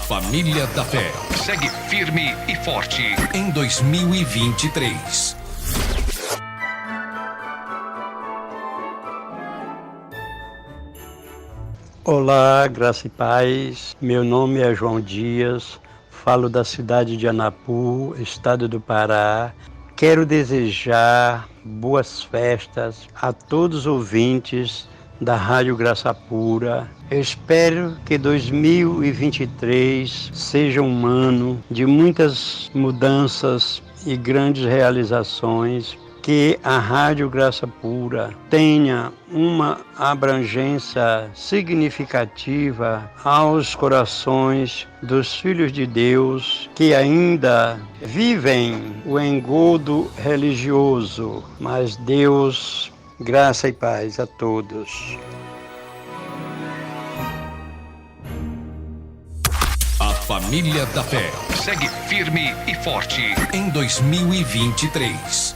Família da Fé segue firme e forte em 2023. Olá, graça e paz. Meu nome é João Dias, falo da cidade de Anapu, estado do Pará. Quero desejar boas festas a todos os ouvintes da Rádio Graça Pura. Eu espero que 2023 seja um ano de muitas mudanças e grandes realizações, que a Rádio Graça Pura tenha uma abrangência significativa aos corações dos filhos de Deus que ainda vivem o engodo religioso. Mas Deus, graça e paz a todos. A Família da Fé segue firme e forte em 2023.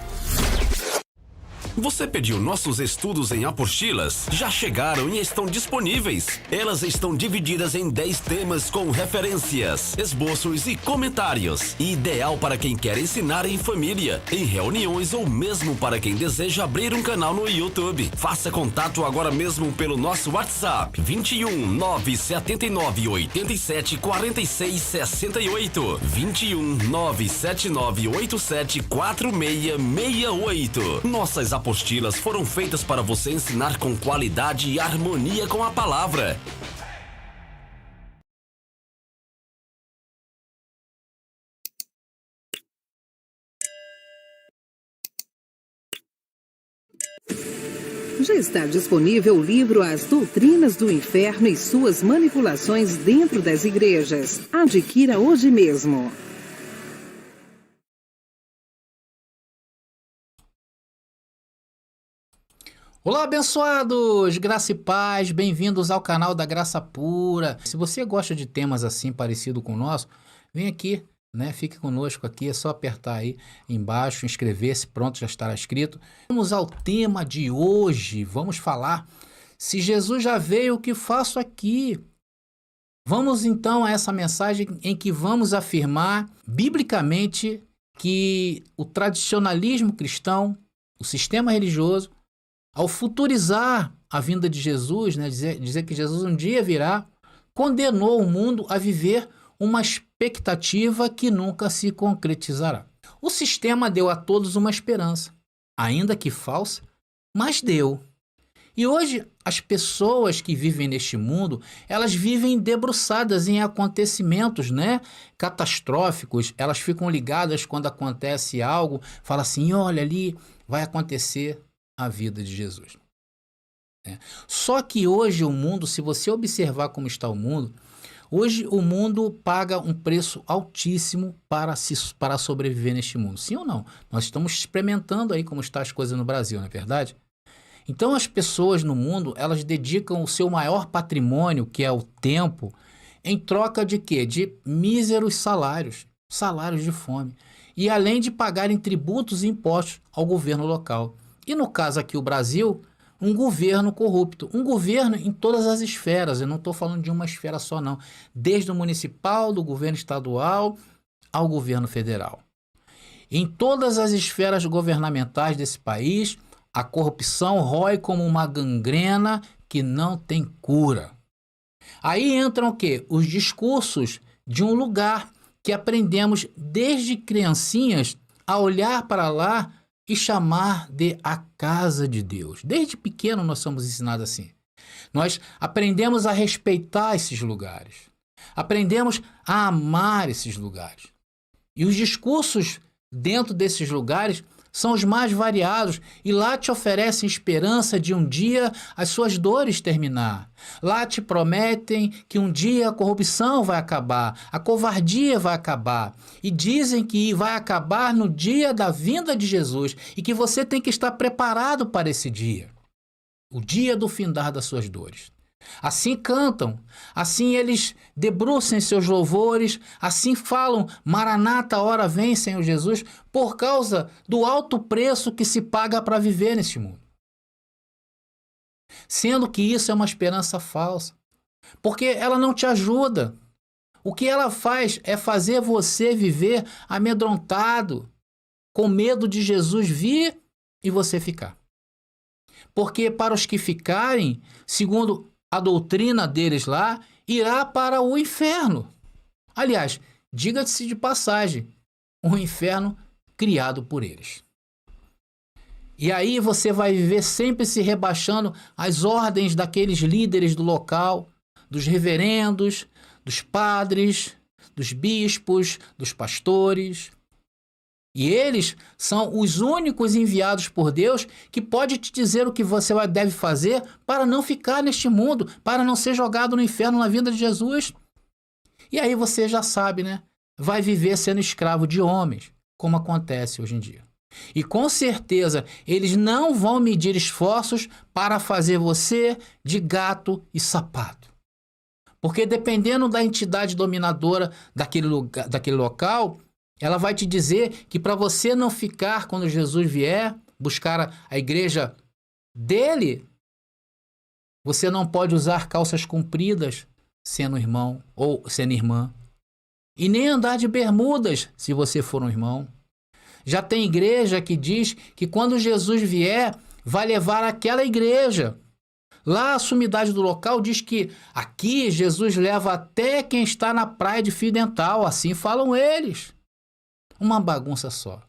Você pediu nossos estudos em apostilas? Já chegaram e estão disponíveis. Elas estão divididas em 10 temas com referências, esboços e comentários. Ideal para quem quer ensinar em família, em reuniões ou mesmo para quem deseja abrir um canal no YouTube. Faça contato agora mesmo pelo nosso WhatsApp 21 979 87 46 68 21 979 87 4668. Nossas apostilas foram feitas para você ensinar com qualidade e harmonia com a palavra. Já está disponível o livro As Doutrinas do Inferno e Suas Manipulações Dentro das Igrejas. Adquira hoje mesmo. Olá, abençoados! Graça e paz, bem-vindos ao canal da Graça Pura. Se você gosta de temas assim parecido com o nosso, vem aqui, né? Fique conosco aqui, é só apertar aí embaixo, inscrever-se, pronto, já estará escrito. Vamos ao tema de hoje, vamos falar se Jesus já veio, o que faço aqui? Vamos então a essa mensagem em que vamos afirmar biblicamente que o tradicionalismo cristão, o sistema religioso, ao futurizar a vinda de Jesus, né, dizer que Jesus um dia virá, condenou o mundo a viver uma expectativa que nunca se concretizará. O sistema deu a todos uma esperança, ainda que falsa, mas deu. E hoje, as pessoas que vivem neste mundo, elas vivem debruçadas em acontecimentos, né, catastróficos. Elas ficam ligadas quando acontece algo, falam assim, olha ali, vai acontecer a vida de Jesus. Só que hoje o mundo, se você observar como está o mundo, hoje o mundo paga um preço altíssimo para sobreviver neste mundo. Sim ou não? Nós estamos experimentando aí como estão as coisas no Brasil, não é verdade? Então as pessoas no mundo, elas dedicam o seu maior patrimônio, que é o tempo, em troca de quê? De míseros salários de fome. E além de pagarem tributos e impostos ao governo local. E no caso aqui, o Brasil, um governo corrupto. Um governo em todas as esferas. Eu não estou falando de uma esfera só, não. Desde o municipal, do governo estadual, ao governo federal. Em todas as esferas governamentais desse país, a corrupção rói como uma gangrena que não tem cura. Aí entram o quê? Os discursos de um lugar que aprendemos desde criancinhas a olhar para lá e chamar de a casa de Deus. Desde pequeno nós somos ensinados assim. Nós aprendemos a respeitar esses lugares. Aprendemos a amar esses lugares. E os discursos dentro desses lugares são os mais variados e lá te oferecem esperança de um dia as suas dores terminar. Lá te prometem que um dia a corrupção vai acabar, a covardia vai acabar e dizem que vai acabar no dia da vinda de Jesus e que você tem que estar preparado para esse dia, o dia do findar das suas dores. Assim cantam, assim eles debruçam seus louvores, assim falam, Maranata, hora vem, Senhor Jesus, por causa do alto preço que se paga para viver neste mundo. Sendo que isso é uma esperança falsa, porque ela não te ajuda. O que ela faz é fazer você viver amedrontado, com medo de Jesus vir e você ficar. Porque para os que ficarem, segundo a doutrina deles lá, irá para o inferno. Aliás, diga-se de passagem, um inferno criado por eles. E aí você vai viver sempre se rebaixando às ordens daqueles líderes do local, dos reverendos, dos padres, dos bispos, dos pastores. E eles são os únicos enviados por Deus que pode te dizer o que você deve fazer para não ficar neste mundo, para não ser jogado no inferno na vinda de Jesus. E aí você já sabe, né? Vai viver sendo escravo de homens, como acontece hoje em dia. E com certeza eles não vão medir esforços para fazer você de gato e sapato. Porque dependendo da entidade dominadora daquele local, ela vai te dizer que para você não ficar quando Jesus vier buscar a igreja dele, você não pode usar calças compridas sendo irmão ou sendo irmã. E nem andar de bermudas se você for um irmão. Já tem igreja que diz que quando Jesus vier, vai levar aquela igreja. Lá a sumidade do local diz que aqui Jesus leva até quem está na praia de fio dental, assim falam eles. Uma bagunça só.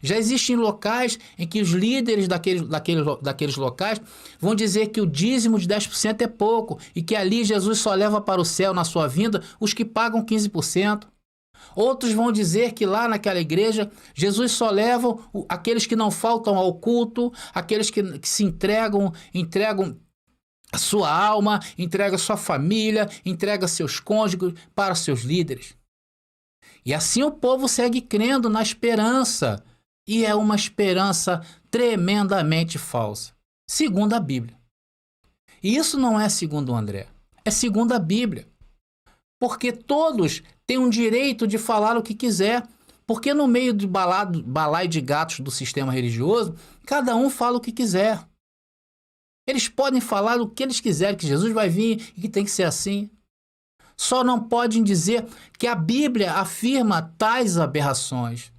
Já existem locais em que os líderes daqueles locais vão dizer que o dízimo de 10% é pouco e que ali Jesus só leva para o céu na sua vinda os que pagam 15%. Outros vão dizer que lá naquela igreja Jesus só leva aqueles que não faltam ao culto, aqueles que se entregam a sua alma, entregam a sua família, entregam seus cônjuges para seus líderes. E assim o povo segue crendo na esperança. E é uma esperança tremendamente falsa, segundo a Bíblia. E isso não é segundo o André, é segundo a Bíblia. Porque todos têm um direito de falar o que quiser. Porque no meio de balaio de gatos do sistema religioso, cada um fala o que quiser. Eles podem falar o que eles quiserem, que Jesus vai vir e que tem que ser assim. Só não podem dizer que a Bíblia afirma tais aberrações.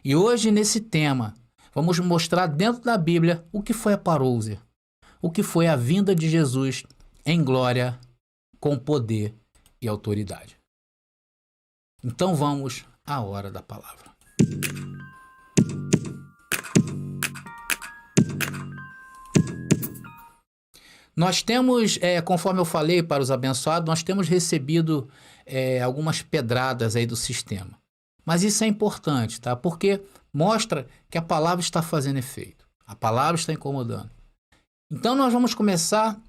E hoje, nesse tema, vamos mostrar dentro da Bíblia o que foi a parousia, o que foi a vinda de Jesus em glória, com poder e autoridade. Então vamos à hora da palavra. Nós temos, conforme eu falei para os abençoados, nós temos recebido algumas pedradas aí do sistema. Mas isso é importante, tá? Porque mostra que a palavra está fazendo efeito. A palavra está incomodando. Então nós vamos começar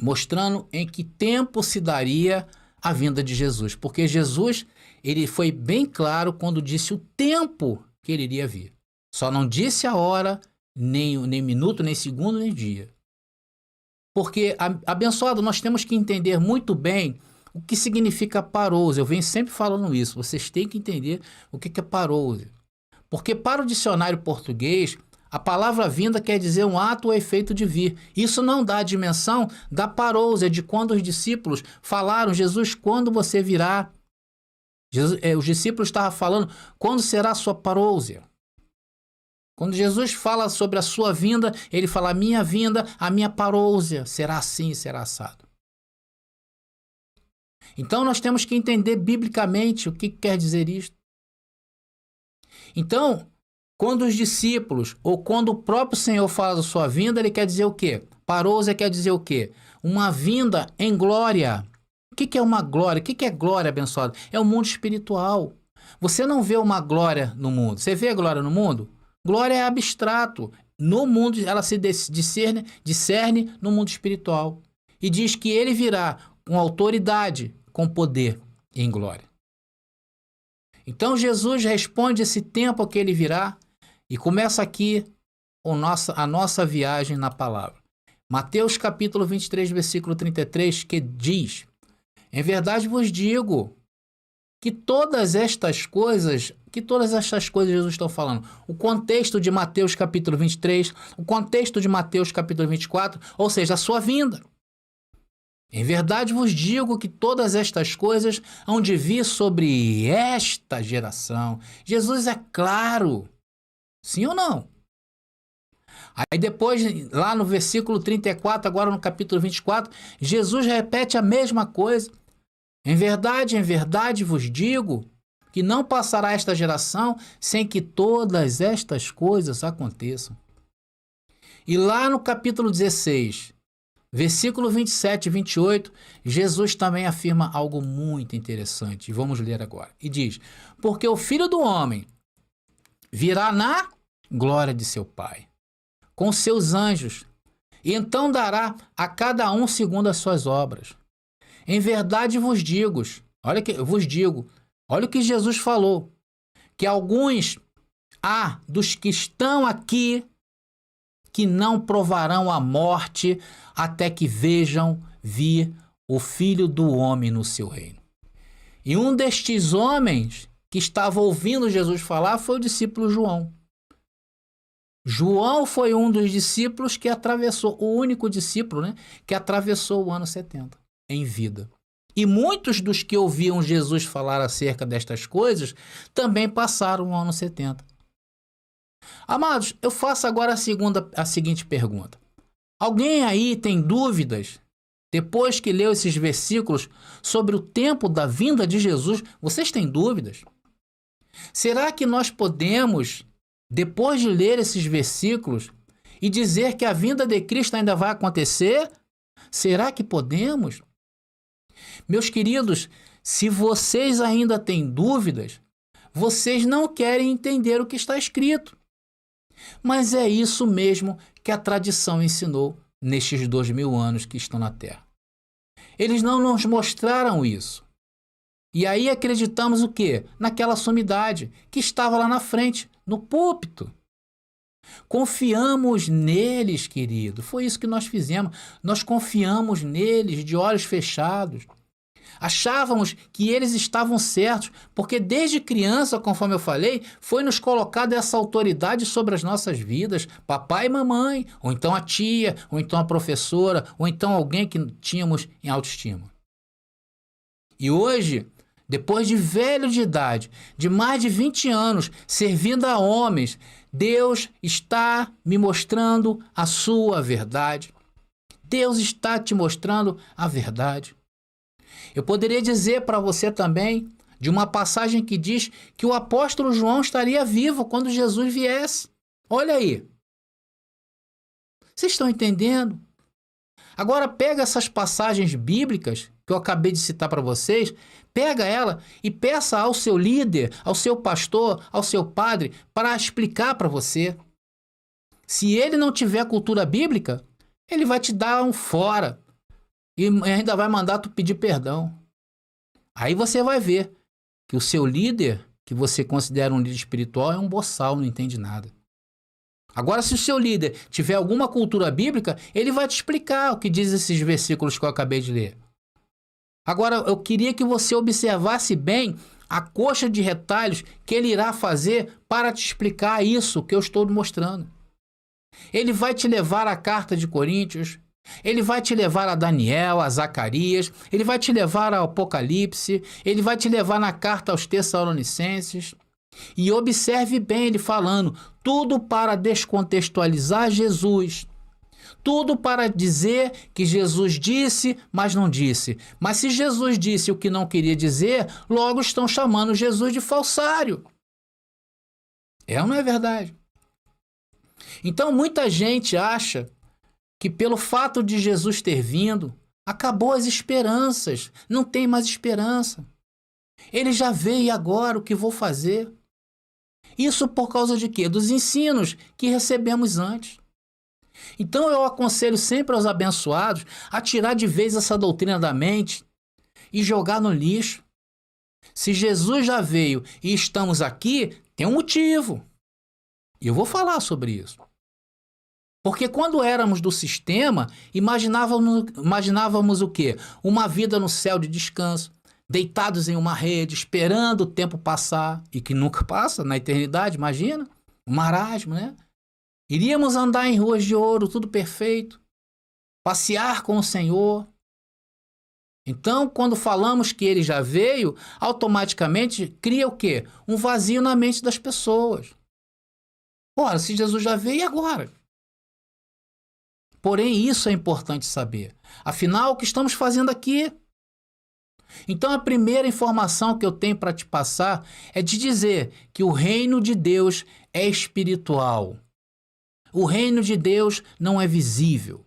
mostrando em que tempo se daria a vinda de Jesus. Porque Jesus, ele foi bem claro quando disse o tempo que ele iria vir. Só não disse a hora, nem minuto, nem segundo, nem dia. Porque, abençoado, nós temos que entender muito bem o que significa parousia. Eu venho sempre falando isso. Vocês têm que entender o que é parousia. Porque para o dicionário português, a palavra vinda quer dizer um ato ou efeito de vir. Isso não dá a dimensão da parousia, de quando os discípulos falaram, Jesus, quando você virá? Os discípulos estavam falando, quando será a sua parousia? Quando Jesus fala sobre a sua vinda, ele fala, a minha vinda, a minha parousia, será assim, será assado. Então nós temos que entender biblicamente o que quer dizer isto. Então, quando os discípulos, ou quando o próprio Senhor fala da sua vinda, ele quer dizer o quê? Parousia quer dizer o quê? Uma vinda em glória. O que é uma glória? O que é glória, abençoado? É o mundo espiritual. Você não vê uma glória no mundo. Você vê a glória no mundo? Glória é abstrato. No mundo, ela se discerne no mundo espiritual. E diz que ele virá com autoridade, com poder e em glória. Então Jesus responde esse tempo que ele virá e começa aqui a nossa viagem na palavra. Mateus capítulo 23, versículo 33, que diz, em verdade vos digo que todas estas coisas Jesus está falando. O contexto de Mateus capítulo 23, o contexto de Mateus capítulo 24, ou seja, a sua vinda. Em verdade vos digo que todas estas coisas hão de vir sobre esta geração. Jesus é claro. Sim ou não? Aí depois, lá no versículo 34, agora no capítulo 24, Jesus repete a mesma coisa. Em verdade vos digo que não passará esta geração sem que todas estas coisas aconteçam. E lá no capítulo 16, versículo 27 e 28, Jesus também afirma algo muito interessante. E vamos ler agora. E diz: porque o Filho do Homem virá na glória de seu Pai, com seus anjos, e então dará a cada um segundo as suas obras. Em verdade vos digo, olha o que Jesus falou, que alguns dos que estão aqui que não provarão a morte até que vejam vir o Filho do Homem no seu reino. E um destes homens que estava ouvindo Jesus falar foi o discípulo João. João foi um dos discípulos que atravessou, o único discípulo, né, que atravessou o ano 70 em vida. E muitos dos que ouviam Jesus falar acerca destas coisas também passaram o ano 70. Amados, eu faço agora a seguinte pergunta. Alguém aí tem dúvidas, depois que leu esses versículos, sobre o tempo da vinda de Jesus? Vocês têm dúvidas? Será que nós podemos, depois de ler esses versículos, e dizer que a vinda de Cristo ainda vai acontecer? Será que podemos? Meus queridos, se vocês ainda têm dúvidas, vocês não querem entender o que está escrito. Mas é isso mesmo que a tradição ensinou nestes 2000 anos que estão na Terra. Eles não nos mostraram isso. E aí acreditamos o quê? Naquela sumidade que estava lá na frente, no púlpito. Confiamos neles, querido. Foi isso que nós fizemos. Nós confiamos neles de olhos fechados. Achávamos que eles estavam certos, porque desde criança, conforme eu falei, foi nos colocada essa autoridade sobre as nossas vidas, papai e mamãe, ou então a tia, ou então a professora, ou então alguém que tínhamos em autoestima. E hoje, depois de velho de idade, de mais de 20 anos, servindo a homens, Deus está me mostrando a sua verdade. Deus está te mostrando a verdade. Eu poderia dizer para você também de uma passagem que diz que o apóstolo João estaria vivo quando Jesus viesse. Olha aí. Vocês estão entendendo? Agora pega essas passagens bíblicas que eu acabei de citar para vocês, pega ela e peça ao seu líder, ao seu pastor, ao seu padre para explicar para você. Se ele não tiver cultura bíblica, ele vai te dar um fora. E ainda vai mandar tu pedir perdão. Aí você vai ver que o seu líder, que você considera um líder espiritual, é um boçal, não entende nada. Agora, se o seu líder tiver alguma cultura bíblica, ele vai te explicar o que diz esses versículos que eu acabei de ler. Agora, eu queria que você observasse bem a coxa de retalhos que ele irá fazer para te explicar isso que eu estou mostrando. Ele vai te levar à carta de Coríntios, ele vai te levar a Daniel, a Zacarias, ele vai te levar ao Apocalipse, ele vai te levar na carta aos Tessalonicenses. E observe bem ele falando, tudo para descontextualizar Jesus. Tudo para dizer que Jesus disse, mas não disse. Mas se Jesus disse o que não queria dizer, logo estão chamando Jesus de falsário. É ou não é verdade? Então muita gente acha que pelo fato de Jesus ter vindo, acabou as esperanças, não tem mais esperança. Ele já veio e agora o que vou fazer? Isso por causa de quê? Dos ensinos que recebemos antes. Então eu aconselho sempre aos abençoados a tirar de vez essa doutrina da mente e jogar no lixo. Se Jesus já veio e estamos aqui, tem um motivo. E eu vou falar sobre isso. Porque quando éramos do sistema, imaginávamos o quê? Uma vida no céu de descanso, deitados em uma rede, esperando o tempo passar, e que nunca passa na eternidade, imagina? Um marasmo, né? Iríamos andar em ruas de ouro, tudo perfeito, passear com o Senhor, Então, quando falamos que ele já veio, automaticamente cria o quê? Um vazio na mente das pessoas. Ora, se Jesus já veio, e agora? Porém, isso é importante saber. Afinal, o que estamos fazendo aqui? Então, a primeira informação que eu tenho para te passar é de dizer que o reino de Deus é espiritual. O reino de Deus não é visível.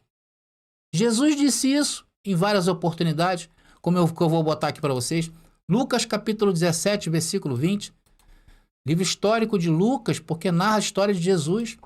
Jesus disse isso em várias oportunidades, como eu vou botar aqui para vocês. Lucas capítulo 17, versículo 20. Livro histórico de Lucas, porque narra a história de Jesus.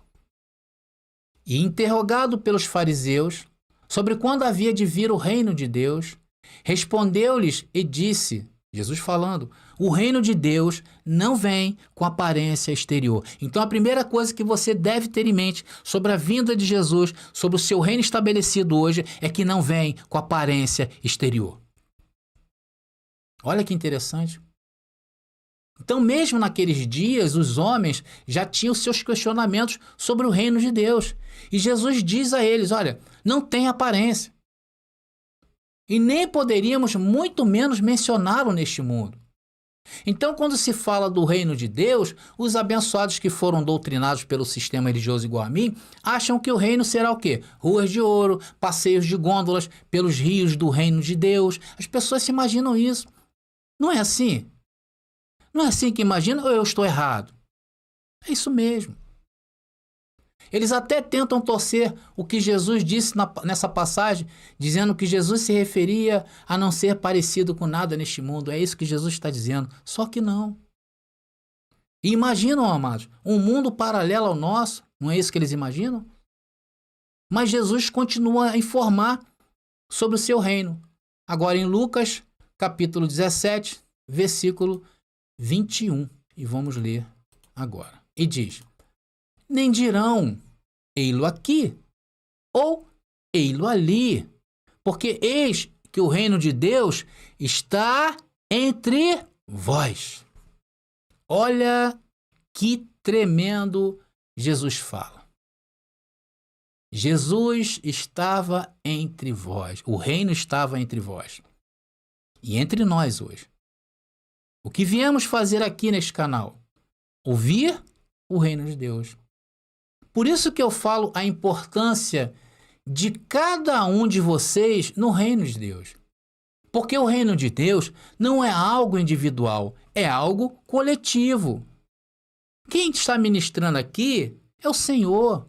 E interrogado pelos fariseus sobre quando havia de vir o reino de Deus, respondeu-lhes e disse, Jesus falando, o reino de Deus não vem com aparência exterior. Então a primeira coisa que você deve ter em mente sobre a vinda de Jesus, sobre o seu reino estabelecido hoje, é que não vem com aparência exterior. Olha que interessante. Então, mesmo naqueles dias, os homens já tinham seus questionamentos sobre o reino de Deus. E Jesus diz a eles, olha, não tem aparência. E nem poderíamos muito menos mencioná-lo neste mundo. Então, quando se fala do reino de Deus, os abençoados que foram doutrinados pelo sistema religioso igual a mim, acham que o reino será o quê? Ruas de ouro, passeios de gôndolas pelos rios do reino de Deus. As pessoas se imaginam isso. Não é assim? Não é assim que imaginam ou eu estou errado? É isso mesmo. Eles até tentam torcer o que Jesus disse nessa passagem, dizendo que Jesus se referia a não ser parecido com nada neste mundo. É isso que Jesus está dizendo. Só que não. E imaginam, amados, um mundo paralelo ao nosso. Não é isso que eles imaginam? Mas Jesus continua a informar sobre o seu reino. Agora em Lucas, capítulo 17, versículo 21. E vamos ler agora. E diz... Nem dirão, ei-lo aqui, ou ei-lo ali, porque eis que o reino de Deus está entre vós. Olha que tremendo Jesus fala. Jesus estava entre vós, o reino estava entre vós e entre nós hoje. O que viemos fazer aqui neste canal? Ouvir o reino de Deus. Por isso que eu falo a importância de cada um de vocês no reino de Deus. Porque o reino de Deus não é algo individual, é algo coletivo. Quem está ministrando aqui é o Senhor.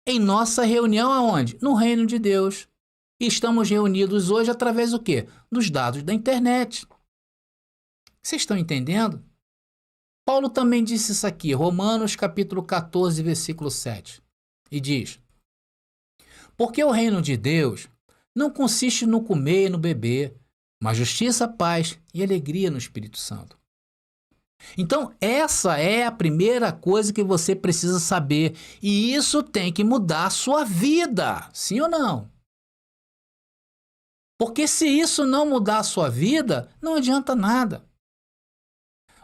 Em nossa reunião aonde? No reino de Deus. E estamos reunidos hoje através do quê? Dos dados da internet. Vocês estão entendendo? Paulo também disse isso aqui, Romanos capítulo 14, versículo 7. E diz, porque o reino de Deus não consiste no comer e no beber, mas justiça, paz e alegria no Espírito Santo. Então, essa é a primeira coisa que você precisa saber. E isso tem que mudar a sua vida, sim ou não? Porque se isso não mudar a sua vida, não adianta nada.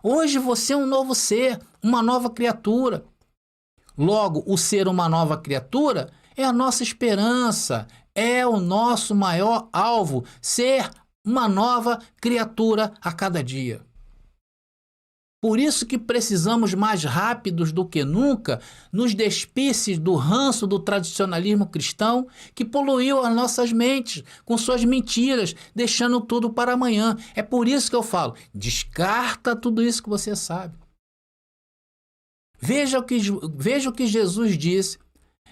Hoje você é um novo ser, uma nova criatura. Logo, o ser uma nova criatura é a nossa esperança, é o nosso maior alvo, ser uma nova criatura a cada dia. Por isso que precisamos mais rápidos do que nunca nos despir do ranço do tradicionalismo cristão que poluiu as nossas mentes com suas mentiras, deixando tudo para amanhã. É por isso que eu falo, descarta tudo isso que você sabe. Veja o que Jesus disse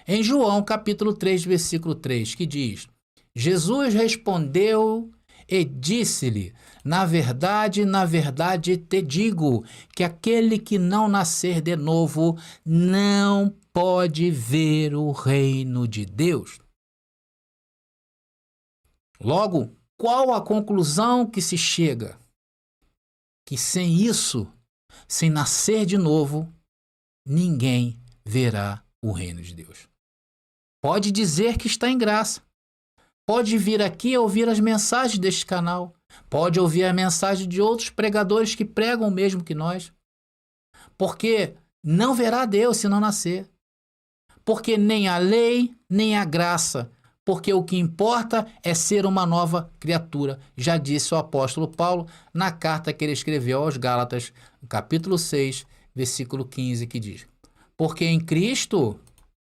em João capítulo 3, versículo 3, que diz, Jesus respondeu e disse-lhe, na verdade te digo, que aquele que não nascer de novo não pode ver o reino de Deus. Logo, qual a conclusão que se chega? Que sem isso, sem nascer de novo, ninguém verá o reino de Deus. Pode dizer que está em graça. Pode vir aqui ouvir as mensagens deste canal. Pode ouvir a mensagem de outros pregadores que pregam o mesmo que nós. Porque não verá Deus se não nascer. Porque nem a lei, nem a graça porque o que importa é ser uma nova criatura, já disse o apóstolo Paulo na carta que ele escreveu aos Gálatas, no capítulo 6, versículo 15, que diz: porque em Cristo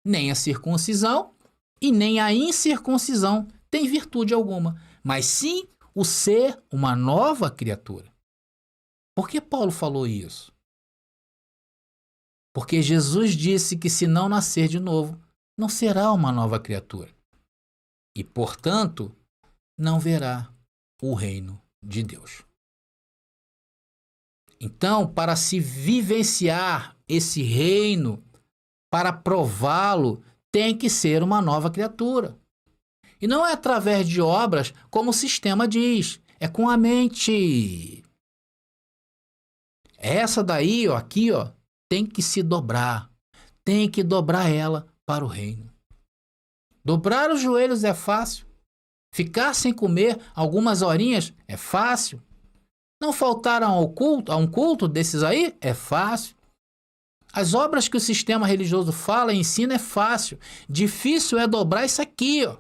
nem a circuncisão e nem a incircuncisão tem virtude alguma, mas sim o ser uma nova criatura. Por que Paulo falou isso? Porque Jesus disse que se não nascer de novo, não será uma nova criatura. E, portanto, não verá o reino de Deus. Então, para se vivenciar esse reino, para prová-lo, tem que ser uma nova criatura. E não é através de obras, como o sistema diz, é com a mente. Essa daí, ó, aqui, ó, tem que se dobrar, tem que dobrar ela para o reino. Dobrar os joelhos é fácil, ficar sem comer algumas horinhas é fácil, não faltar a um culto desses aí é fácil. As obras que o sistema religioso fala e ensina é fácil, difícil é dobrar isso aqui, ó.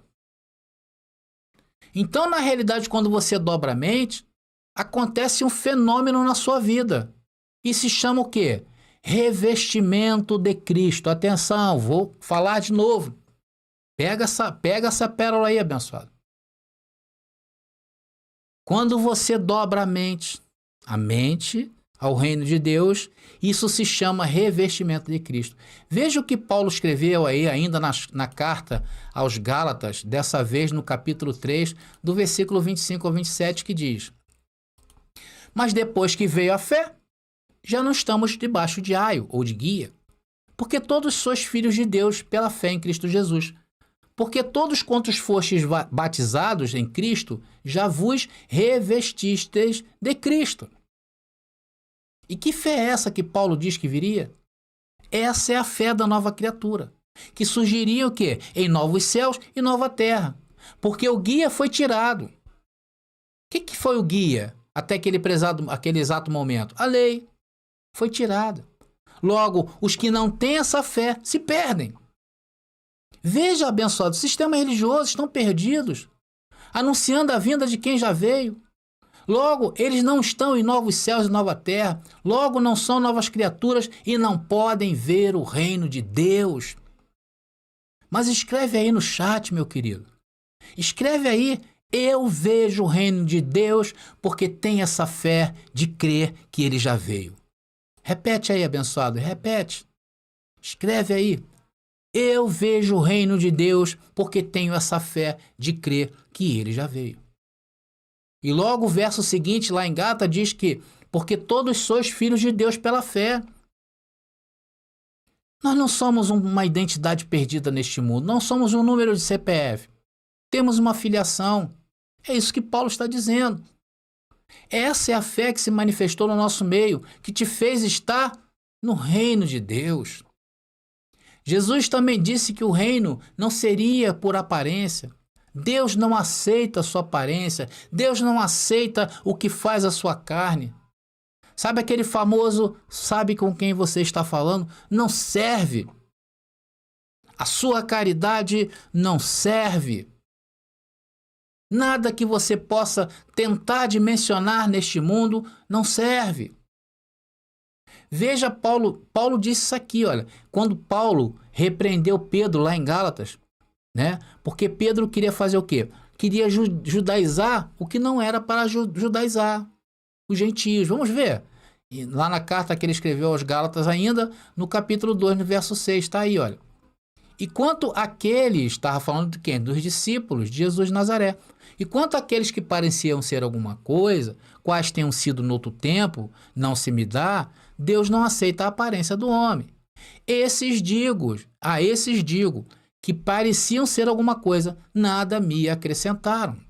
Então, na realidade, quando você dobra a mente, acontece um fenômeno na sua vida. E se chama o quê? Revestimento de Cristo. Atenção, vou falar de novo. Pega essa pérola aí, abençoado. Quando você dobra a mente ao reino de Deus, isso se chama revestimento de Cristo. Veja o que Paulo escreveu aí ainda na carta aos Gálatas, dessa vez no capítulo 3, do versículo 25 ao 27, que diz: mas depois que veio a fé, já não estamos debaixo de aio ou de guia, porque todos sois filhos de Deus pela fé em Cristo Jesus. Porque todos quantos fostes batizados em Cristo, já vos revestistes de Cristo. E que fé é essa que Paulo diz que viria? Essa é a fé da nova criatura, que surgiria o quê? Em novos céus e nova terra. Porque o guia foi tirado. O que foi o guia até aquele exato momento? A lei foi tirada. Logo, os que não têm essa fé se perdem. Veja, abençoado, o sistema religioso estão perdidos, anunciando a vinda de quem já veio. Logo, eles não estão em novos céus e nova terra. Logo, não são novas criaturas e não podem ver o reino de Deus. Mas escreve aí no chat, meu querido. Escreve aí: eu vejo o reino de Deus porque tem essa fé de crer que ele já veio. Repete aí, abençoado, repete. Escreve aí: eu vejo o reino de Deus porque tenho essa fé de crer que ele já veio. E logo o verso seguinte, lá em Gálatas, diz que porque todos sois filhos de Deus pela fé. Nós não somos uma identidade perdida neste mundo, não somos um número de CPF. Temos uma filiação. É isso que Paulo está dizendo. Essa é a fé que se manifestou no nosso meio, que te fez estar no reino de Deus. Jesus também disse que o reino não seria por aparência. Deus não aceita a sua aparência. Deus não aceita o que faz a sua carne. Sabe aquele famoso, sabe com quem você está falando? Não serve. A sua caridade não serve. Nada que você possa tentar dimensionar neste mundo não serve. Veja, Paulo disse isso aqui, olha, quando Paulo repreendeu Pedro lá em Gálatas, né? Porque Pedro queria fazer o quê? Queria judaizar o que não era para judaizar os gentios. Vamos ver. E lá na carta que ele escreveu aos Gálatas ainda, no capítulo 2, no verso 6, está aí, olha. E quanto àqueles, estava falando de quem? Dos discípulos de Jesus de Nazaré. E quanto àqueles que pareciam ser alguma coisa, quais tenham sido no outro tempo, não se me dá, Deus não aceita a aparência do homem. Esses digo, que pareciam ser alguma coisa, nada me acrescentaram.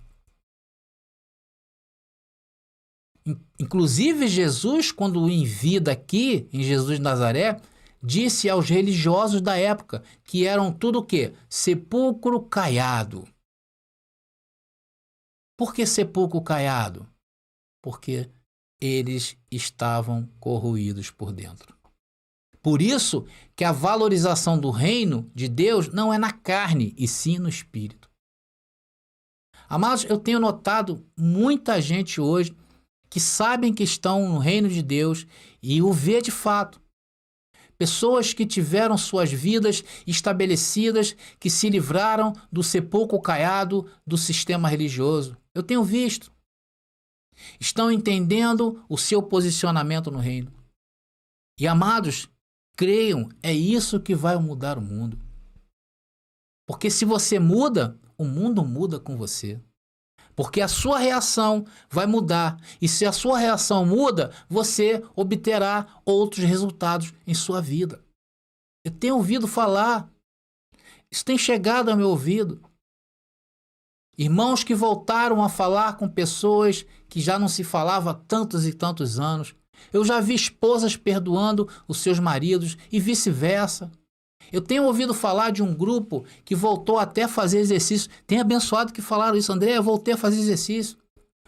Inclusive Jesus, quando em vida aqui, em Jesus de Nazaré, disse aos religiosos da época, que eram tudo o quê? Sepulcro caiado. Por que sepulcro caiado? Porque eles estavam corroídos por dentro. Por isso que a valorização do reino de Deus não é na carne, e sim no espírito. Amados, eu tenho notado muita gente hoje que sabem que estão no reino de Deus e o vê de fato. Pessoas que tiveram suas vidas estabelecidas, que se livraram do sepulcro caiado do sistema religioso. Eu tenho visto. Estão entendendo o seu posicionamento no reino. E amados, creiam, é isso que vai mudar o mundo. Porque se você muda, o mundo muda com você. Porque a sua reação vai mudar. E se a sua reação muda, você obterá outros resultados em sua vida. Eu tenho ouvido falar. Isso tem chegado ao meu ouvido. Irmãos que voltaram a falar com pessoas que já não se falava há tantos e tantos anos. Eu já vi esposas perdoando os seus maridos e vice-versa. Eu tenho ouvido falar de um grupo que voltou até a fazer exercício. Tem abençoado que falaram isso. André, eu voltei a fazer exercício.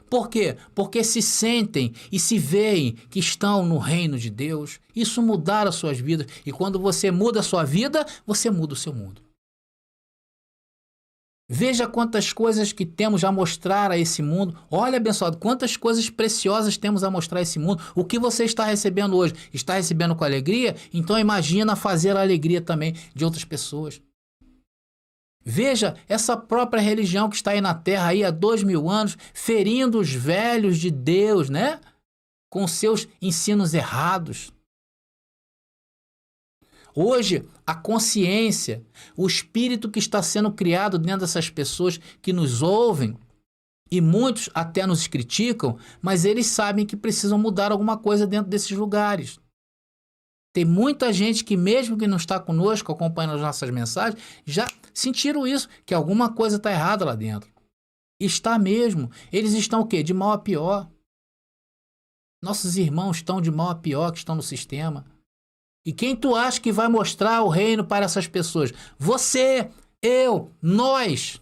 Por quê? Porque se sentem e se veem que estão no reino de Deus. Isso mudaram as suas vidas. E quando você muda a sua vida, você muda o seu mundo. Veja quantas coisas que temos a mostrar a esse mundo. Olha, abençoado, quantas coisas preciosas temos a mostrar a esse mundo. O que você está recebendo hoje? Está recebendo com alegria? Então imagina fazer a alegria também de outras pessoas. Veja essa própria religião que está aí na Terra aí há 2000 anos, ferindo os velhos de Deus, né? Com seus ensinos errados. Hoje, a consciência, o espírito que está sendo criado dentro dessas pessoas que nos ouvem, e muitos até nos criticam, mas eles sabem que precisam mudar alguma coisa dentro desses lugares. Tem muita gente que, mesmo que não está conosco, acompanhando as nossas mensagens, já sentiram isso, que alguma coisa está errada lá dentro. Está mesmo. Eles estão o quê? De mal a pior. Nossos irmãos estão de mal a pior, que estão no sistema. E quem tu acha que vai mostrar o reino para essas pessoas? Você, eu, nós.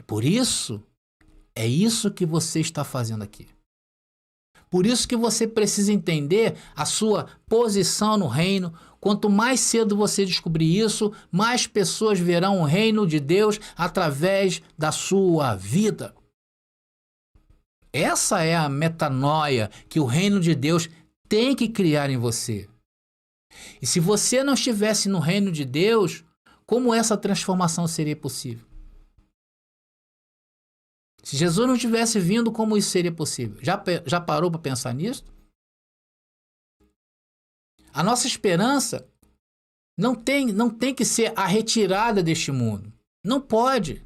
Por isso, é isso que você está fazendo aqui. Por isso que você precisa entender a sua posição no reino. Quanto mais cedo você descobrir isso, mais pessoas verão o reino de Deus através da sua vida. Essa é a metanoia que o reino de Deus tem que criar em você. E se você não estivesse no reino de Deus, como essa transformação seria possível? Se Jesus não tivesse vindo, como isso seria possível? Já parou para pensar nisso? A nossa esperança não tem que ser a retirada deste mundo. Não pode.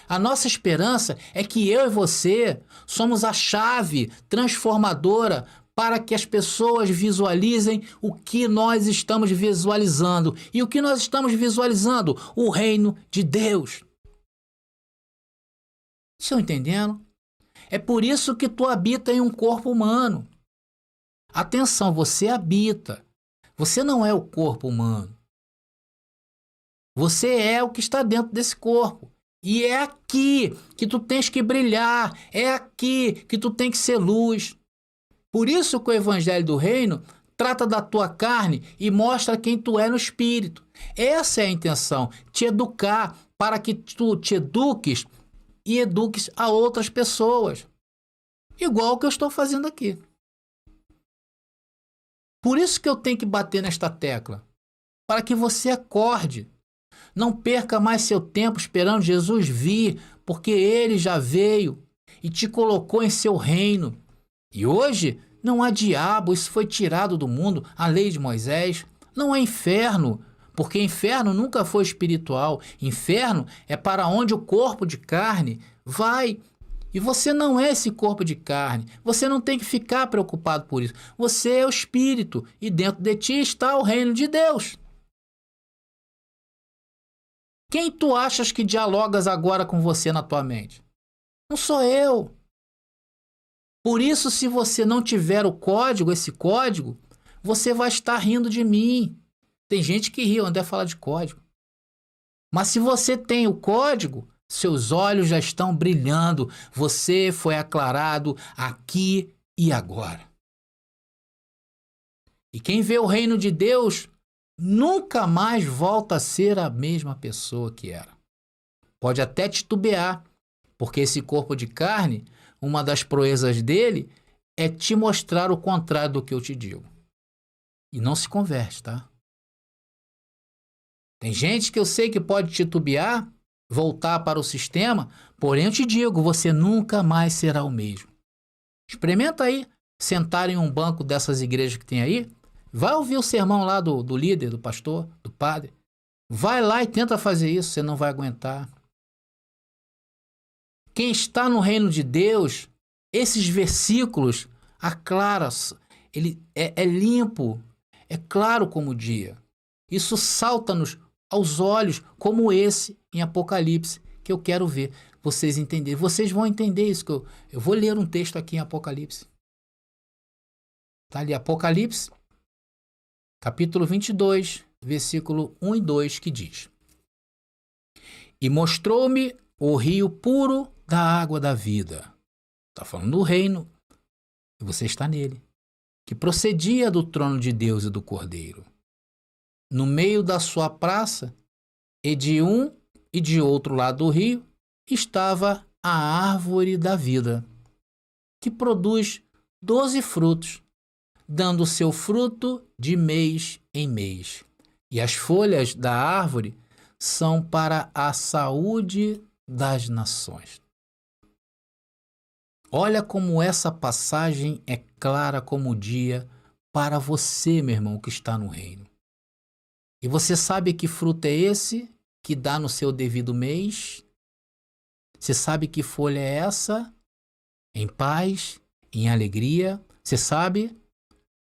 A nossa esperança é que eu e você somos a chave transformadora para que as pessoas visualizem o que nós estamos visualizando. E o que nós estamos visualizando? O reino de Deus. Estão entendendo? É por isso que tu habita em um corpo humano. Atenção, você habita. Você não é o corpo humano. Você é o que está dentro desse corpo. E é aqui que tu tens que brilhar. É aqui que tu tem que ser luz. Por isso que o Evangelho do Reino trata da tua carne e mostra quem tu é no espírito. Essa é a intenção, te educar para que tu te eduques e eduques a outras pessoas. Igual o que eu estou fazendo aqui. Por isso que eu tenho que bater nesta tecla, para que você acorde. Não perca mais seu tempo esperando Jesus vir, porque Ele já veio e te colocou em seu reino. E hoje não há diabo, isso foi tirado do mundo, a lei de Moisés. Não há inferno, porque inferno nunca foi espiritual. Inferno é para onde o corpo de carne vai. E você não é esse corpo de carne. Você não tem que ficar preocupado por isso. Você é o espírito e dentro de ti está o reino de Deus. Quem tu achas que dialogas agora com você na tua mente? Não sou eu. Por isso, se você não tiver o código, esse código, você vai estar rindo de mim. Tem gente que ri, André fala de código. Mas se você tem o código, seus olhos já estão brilhando. Você foi aclarado aqui e agora. E quem vê o reino de Deus nunca mais volta a ser a mesma pessoa que era. pode até titubear, porque esse corpo de carne, uma das proezas dele é te mostrar o contrário do que eu te digo. E não se converte, tá? Tem gente que eu sei que pode titubear, voltar para o sistema, porém eu te digo, você nunca mais será o mesmo. Experimenta aí, sentar em um banco dessas igrejas que tem aí, vai ouvir o sermão lá do líder, do pastor, do padre. Vai lá e tenta fazer isso, você não vai aguentar. Quem está no reino de Deus, esses versículos aclaram, ele é limpo, é claro como o dia. Isso salta-nos aos olhos, como esse em Apocalipse, que eu quero ver vocês entenderem. Vocês vão entender isso, que eu vou ler um texto aqui em Apocalipse. Está ali, Apocalipse, capítulo 22, versículo 1 e 2, que diz: E mostrou-me o rio puro da água da vida. Está falando do reino, e você está nele, que procedia do trono de Deus e do Cordeiro. No meio da sua praça, e de um e de outro lado do rio, estava a árvore da vida, que produz 12 frutos, dando seu fruto de mês em mês. E as folhas da árvore são para a saúde das nações. Olha como essa passagem é clara como o dia para você, meu irmão, que está no reino. E você sabe que fruto é esse que dá no seu devido mês? Você sabe que folha é essa? Em paz, em alegria. Você sabe?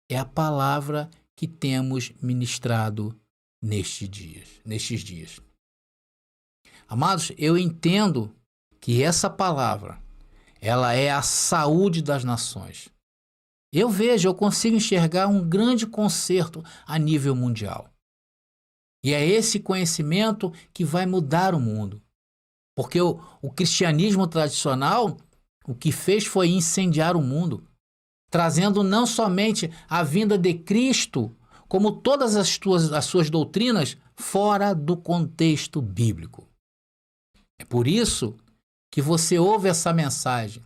É a palavra que temos ministrado nestes dias. Amados, eu entendo que essa palavra, ela é a saúde das nações. Eu consigo enxergar um grande concerto a nível mundial. E é esse conhecimento que vai mudar o mundo. Porque o cristianismo tradicional, o que fez foi incendiar o mundo, trazendo não somente a vinda de Cristo, como todas as suas doutrinas, fora do contexto bíblico. É por isso que você ouve essa mensagem.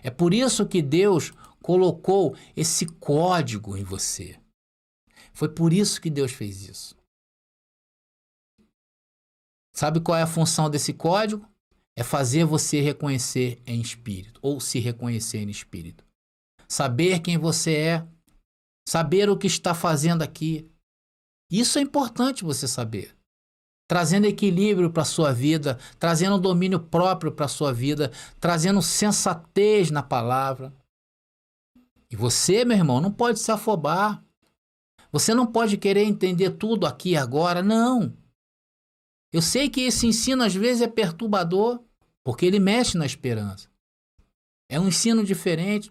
É por isso que Deus colocou esse código em você. Foi por isso que Deus fez isso. Sabe qual é a função desse código? É fazer você reconhecer em espírito, ou se reconhecer em espírito. Saber quem você é, saber o que está fazendo aqui. Isso é importante você saber. Trazendo equilíbrio para a sua vida, trazendo domínio próprio para a sua vida, trazendo sensatez na palavra. E você, meu irmão, não pode se afobar. Você não pode querer entender tudo aqui e agora, não. Eu sei que esse ensino às vezes é perturbador, porque ele mexe na esperança. É um ensino diferente.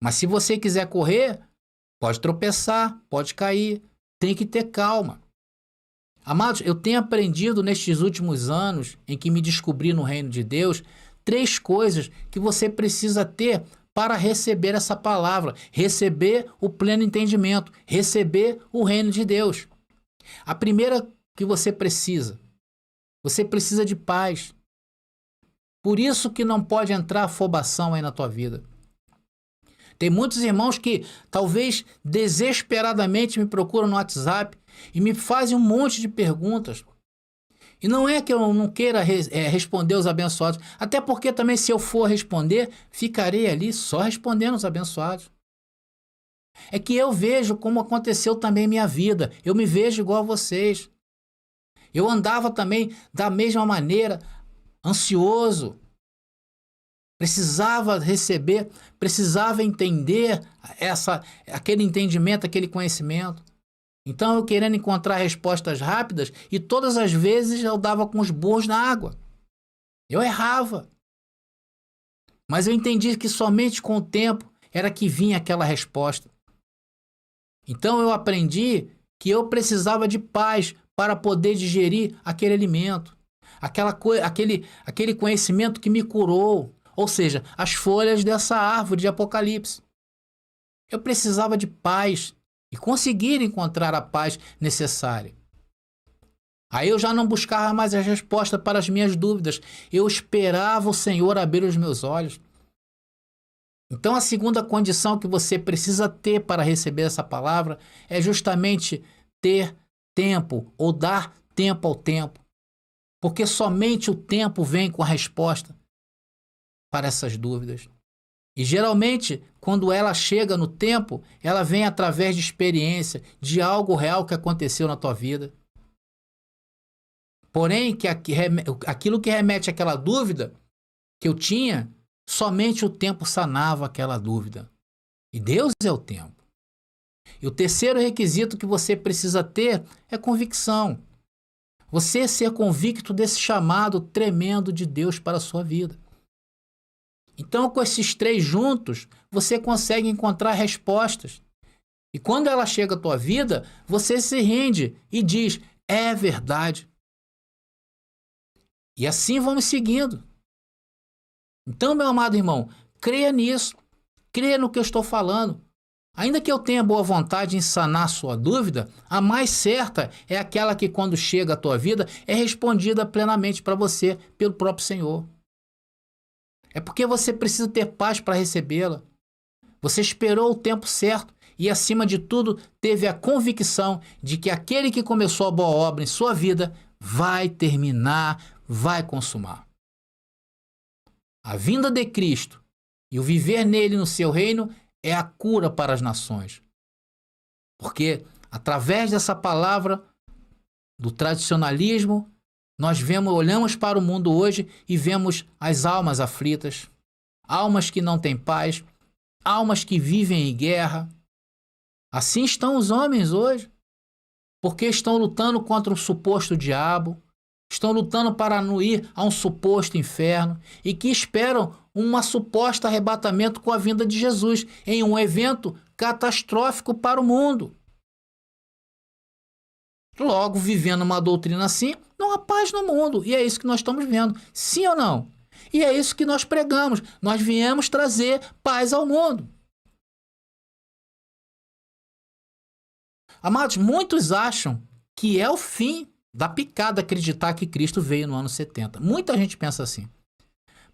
Mas se você quiser correr, pode tropeçar, pode cair. Tem que ter calma. Amados, eu tenho aprendido nestes últimos anos em que me descobri no reino de Deus, 3 coisas que você precisa ter para receber essa palavra, receber o pleno entendimento, receber o reino de Deus. A primeira que você precisa de paz. Por isso que não pode entrar afobação aí na tua vida. Tem muitos irmãos que talvez desesperadamente me procuram no WhatsApp e me fazem um monte de perguntas. E não é que eu não queira responder os abençoados, até porque também se eu for responder, ficarei ali só respondendo os abençoados. É que eu vejo como aconteceu também em minha vida, eu me vejo igual a vocês. Eu andava também da mesma maneira, ansioso. Precisava receber, precisava entender aquele entendimento, aquele conhecimento. Então eu querendo encontrar respostas rápidas e todas as vezes eu dava com os burros na água. Eu errava. Mas eu entendi que somente com o tempo era que vinha aquela resposta. Então eu aprendi que eu precisava de paz para poder digerir aquele alimento, aquele conhecimento que me curou, ou seja, as folhas dessa árvore de Apocalipse. Eu precisava de paz e conseguir encontrar a paz necessária. Aí eu já não buscava mais a resposta para as minhas dúvidas. Eu esperava o Senhor abrir os meus olhos. Então a segunda condição que você precisa ter para receber essa palavra é justamente ter tempo ou dar tempo ao tempo. Porque somente o tempo vem com a resposta para essas dúvidas. E geralmente, quando ela chega no tempo, ela vem através de experiência, de algo real que aconteceu na tua vida. Porém, aquilo que remete àquela dúvida que eu tinha, somente o tempo sanava aquela dúvida. E Deus é o tempo. E o terceiro requisito que você precisa ter é convicção. Você ser convicto desse chamado tremendo de Deus para a sua vida. Então, com esses três juntos, você consegue encontrar respostas. E quando ela chega à tua vida, você se rende e diz, é verdade. E assim vamos seguindo. Então, meu amado irmão, creia nisso. Creia no que eu estou falando. Ainda que eu tenha boa vontade em sanar a sua dúvida, a mais certa é aquela que, quando chega à tua vida, é respondida plenamente para você pelo próprio Senhor. É porque você precisa ter paz para recebê-la. Você esperou o tempo certo e, acima de tudo, teve a convicção de que aquele que começou a boa obra em sua vida vai terminar, vai consumar. A vinda de Cristo e o viver nele no seu reino é a cura para as nações. Porque, através dessa palavra do tradicionalismo, nós olhamos para o mundo hoje e vemos as almas aflitas, almas que não têm paz, almas que vivem em guerra. Assim estão os homens hoje, porque estão lutando contra um suposto diabo, estão lutando para não ir a um suposto inferno e que esperam um suposto arrebatamento com a vinda de Jesus em um evento catastrófico para o mundo. Logo, vivendo uma doutrina assim, não há paz no mundo. E é isso que nós estamos vendo. Sim ou não? E é isso que nós pregamos. Nós viemos trazer paz ao mundo. Amados, muitos acham que é o fim da picada acreditar que Cristo veio no ano 70. Muita gente pensa assim.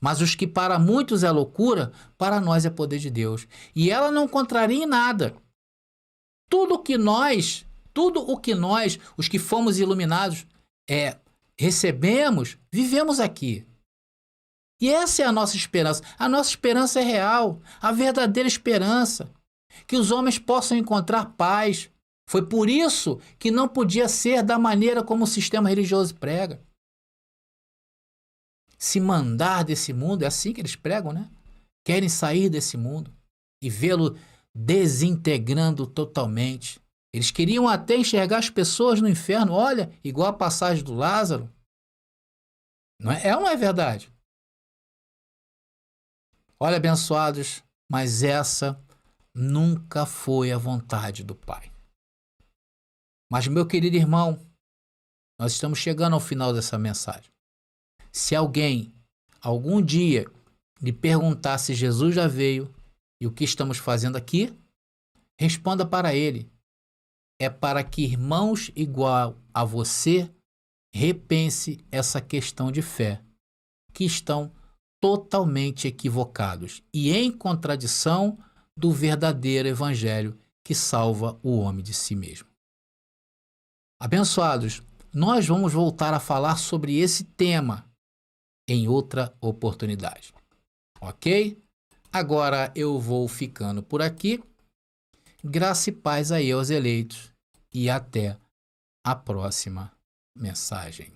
Mas os que para muitos é loucura, para nós é poder de Deus. E ela não contraria em nada. Tudo o que nós, os que fomos iluminados, recebemos, vivemos aqui. E essa é a nossa esperança. A nossa esperança é real, a verdadeira esperança. Que os homens possam encontrar paz. Foi por isso que não podia ser da maneira como o sistema religioso prega. Se mandar desse mundo, é assim que eles pregam, né? Querem sair desse mundo e vê-lo desintegrando totalmente. Eles queriam até enxergar as pessoas no inferno, olha, igual a passagem do Lázaro. Não é ou não é verdade? Olha, abençoados, mas essa nunca foi a vontade do Pai. Mas, meu querido irmão, nós estamos chegando ao final dessa mensagem. Se alguém, algum dia, lhe perguntar se Jesus já veio e o que estamos fazendo aqui, responda para ele. É para que irmãos igual a você repense essa questão de fé, que estão totalmente equivocados e em contradição do verdadeiro evangelho que salva o homem de si mesmo. Abençoados, nós vamos voltar a falar sobre esse tema em outra oportunidade. Ok? Agora eu vou ficando por aqui. Graça e paz aí aos eleitos e até a próxima mensagem.